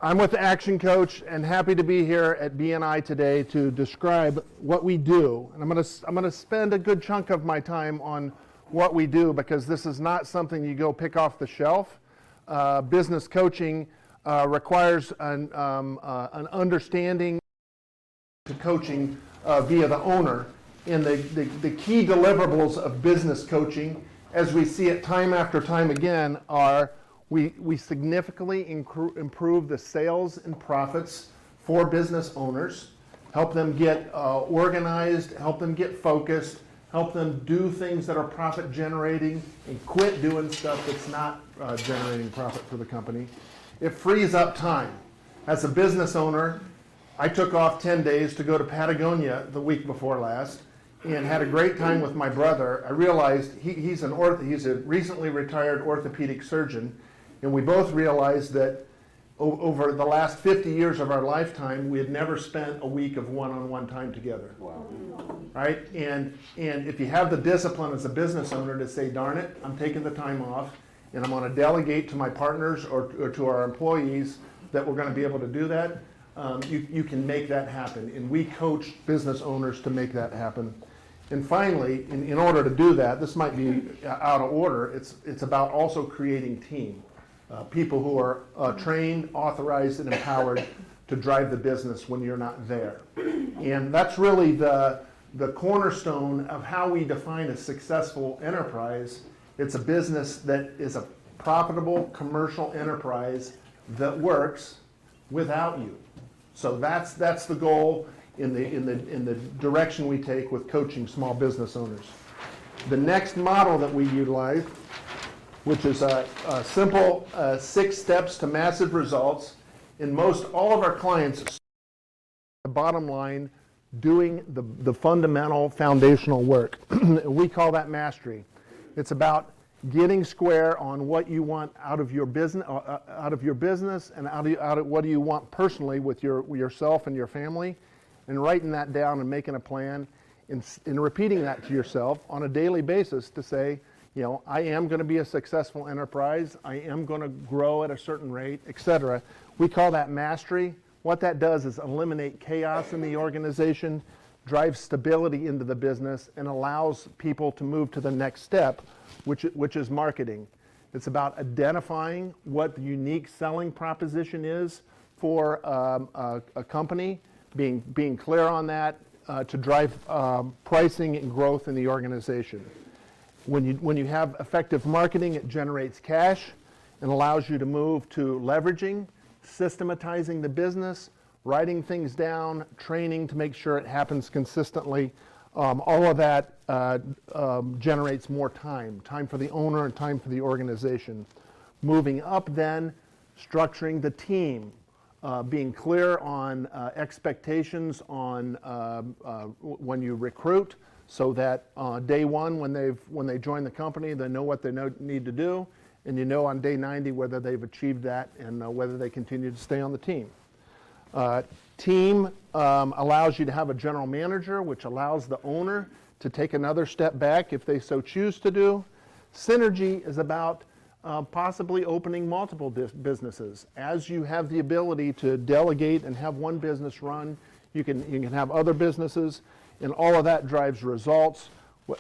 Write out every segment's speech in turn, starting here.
I'm with ActionCOACH and happy to be here at BNI today to describe what we do. And I'm going to spend a good chunk of my time on what we do because this is not something you go pick off the shelf. Business coaching requires an understanding to coaching via the owner. And the key deliverables of business coaching, as we see it time after time again, are we significantly improve the sales and profits for business owners, help them get organized, help them get focused, help them do things that are profit generating and quit doing stuff that's not generating profit for the company. It frees up time. As a business owner, I took off 10 days to go to Patagonia the week before last and had a great time with my brother. I realized he's a recently retired orthopedic surgeon, and we both realized that over the last 50 years of our lifetime, we had never spent a week of one-on-one time together. Wow. Right? And if you have the discipline as a business owner to say, darn it, I'm taking the time off, and I'm going to delegate to my partners or to our employees that we're going to be able to do that, you can make that happen. And we coach business owners to make that happen. And finally, in order to do that, this might be out of order, it's about also creating team. People who are trained, authorized, and empowered to drive the business when you're not there. And that's really the cornerstone of how we define a successful enterprise. It's a business that is a profitable commercial enterprise that works without you. So that's the goal in the direction we take with coaching small business owners. The next model that we utilize, which is a simple 6 steps to massive results. In most all of our clients, the bottom line, doing the fundamental foundational work. We call that mastery. It's about getting square on what you want out of your business, and out of what do you want personally with yourself and your family, and writing that down and making a plan, and repeating that to yourself on a daily basis to say, you know, I am going to be a successful enterprise, I am going to grow at a certain rate, etc. We call that mastery. What that does is eliminate chaos in the organization, drives stability into the business, and allows people to move to the next step, which is marketing. It's about identifying what the unique selling proposition is for a company, being clear on that to drive pricing and growth in the organization. When you have effective marketing, it generates cash and allows you to move to leveraging, systematizing the business, writing things down, training to make sure it happens consistently. All of that generates more time for the owner and time for the organization. Moving up then, structuring the team, being clear on expectations on when you recruit, so that day one, when they join the company, they know what they need to do, and you know on day 90 whether they've achieved that and whether they continue to stay on the team. Team allows you to have a general manager, which allows the owner to take another step back if they so choose to do. Synergy is about possibly opening multiple businesses. As you have the ability to delegate and have one business run, you can have other businesses. And all of that drives results.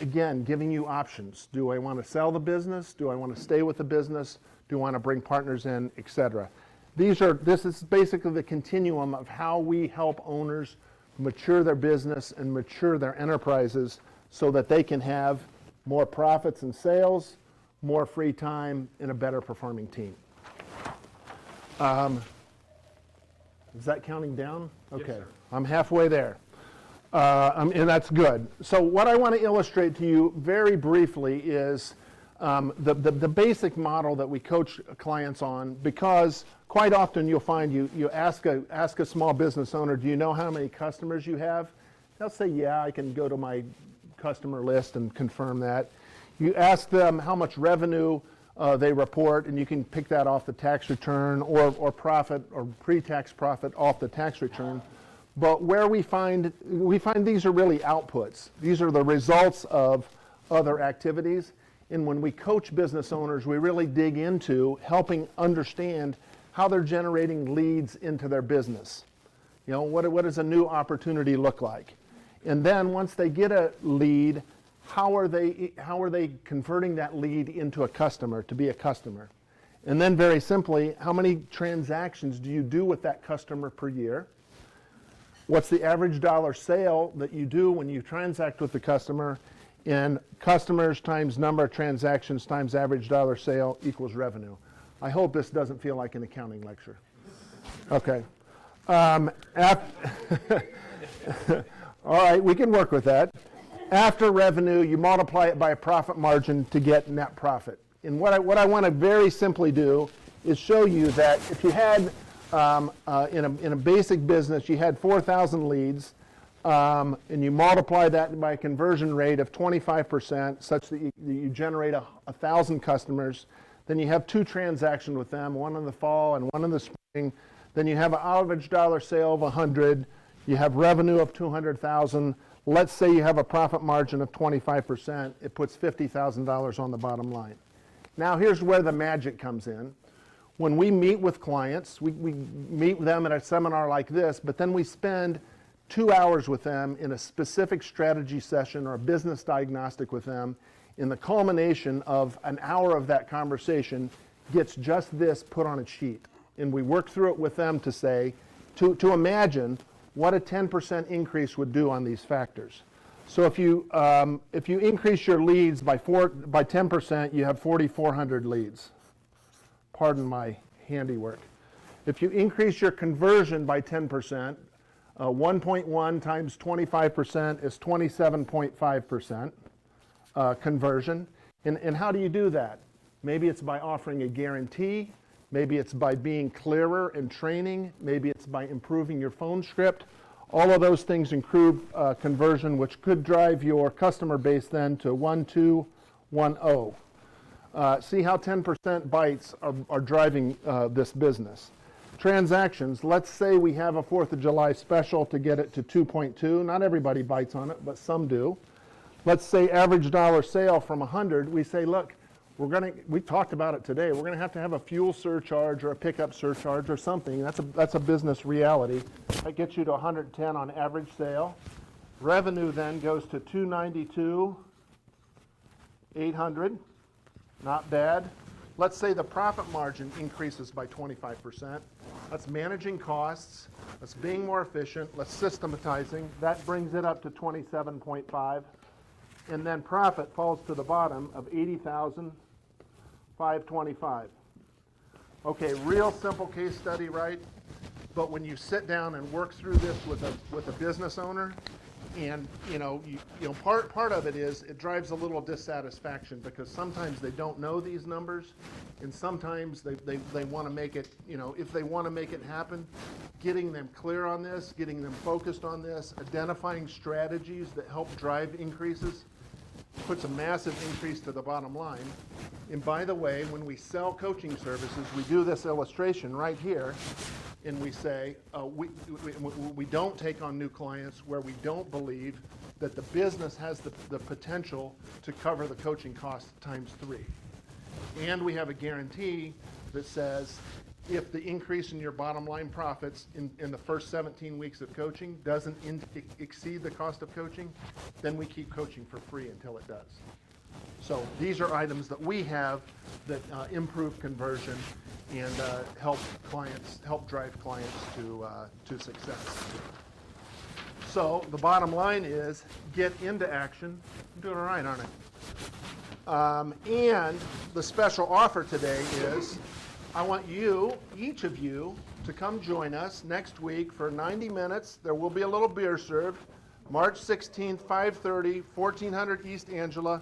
Again, giving you options. Do I want to sell the business? Do I want to stay with the business? Do I want to bring partners in, etc.? This is basically the continuum of how we help owners mature their business and mature their enterprises so that they can have more profits and sales, more free time, and a better performing team. Is that counting down? Okay, yes, I'm halfway there. And that's good. So what I want to illustrate to you very briefly is the basic model that we coach clients on, because quite often you'll find you ask a small business owner, do you know how many customers you have? They'll say, yeah, I can go to my customer list and confirm that. You ask them how much revenue they report, and you can pick that off the tax return or profit or pre-tax profit off the tax return. But where we find these are really outputs. These are the results of other activities. And when we coach business owners, we really dig into helping understand how they're generating leads into their business. You know, what does a new opportunity look like? And then once they get a lead, how are they converting that lead into a customer, to be a customer? And then very simply, how many transactions do you do with that customer per year? What's the average dollar sale that you do when you transact with the customer? And customers times number of transactions times average dollar sale equals revenue. I hope this doesn't feel like an accounting lecture. Okay. All right, we can work with that. After revenue, you multiply it by a profit margin to get net profit. And what I want to very simply do is show you that if you had, in a basic business, you had 4,000 leads, and you multiply that by a conversion rate of 25% such that you generate 1,000 customers, then you have 2 transactions with them, one in the fall and one in the spring. Then you have an average dollar sale of 100. You have revenue of 200,000. Let's say you have a profit margin of 25%. It puts $50,000 on the bottom line. Now here's where the magic comes in. When we meet with clients, we meet with them at a seminar like this, but then we spend 2 hours with them in a specific strategy session or a business diagnostic with them. In the culmination of an hour of that conversation gets just this put on a sheet. And we work through it with them to say, to imagine what a 10% increase would do on these factors. So if you increase your leads by 10%, you have 4,400 leads. Pardon my handiwork. If you increase your conversion by 10%, 1.1 times 25% is 27.5% conversion. And how do you do that? Maybe it's by offering a guarantee. Maybe it's by being clearer and training. Maybe it's by improving your phone script. All of those things improve conversion, which could drive your customer base then to 1210. See how 10% bites are driving this business. Transactions, let's say we have a 4th of July special to get it to 2.2. Not everybody bites on it, but some do. Let's say average dollar sale from 100. We say, look, we talked about it today. We're going to have a fuel surcharge or a pickup surcharge or something. That's a business reality. That gets you to 110 on average sale. Revenue then goes to 292,800. Not bad. Let's say the profit margin increases by 25%. That's managing costs. That's being more efficient. That's systematizing. That brings it up to 27.5. And then profit falls to the bottom of 80,525. Okay, real simple case study, right? But when you sit down and work through this with a business owner, and part of it is it drives a little dissatisfaction because sometimes they don't know these numbers, and sometimes they want to make it, if they want to make it happen, getting them clear on this, getting them focused on this, identifying strategies that help drive increases, puts a massive increase to the bottom line. And by the way, when we sell coaching services, we do this illustration right here, and we say we don't take on new clients where we don't believe that the business has the potential to cover the coaching cost times 3. And we have a guarantee that says if the increase in your bottom line profits in the first 17 weeks of coaching doesn't exceed the cost of coaching, then we keep coaching for free until it does. So these are items that we have that improve conversion and help drive clients to success. So the bottom line is get into action. I'm doing all right, aren't I? And the special offer today is I want you, each of you, to come join us next week for 90 minutes. There will be a little beer served. March 16th, 5:30, 1400 East Angela.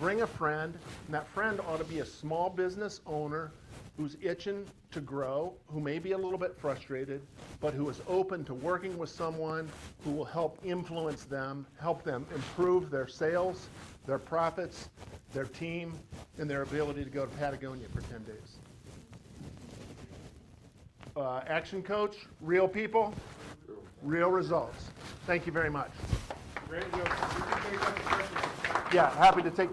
Bring a friend, and that friend ought to be a small business owner who's itching to grow, who may be a little bit frustrated, but who is open to working with someone who will help influence them, help them improve their sales, their profits, their team, and their ability to go to Patagonia for 10 days. Action Coach, real people, real results. Thank you very much. Yeah, happy to take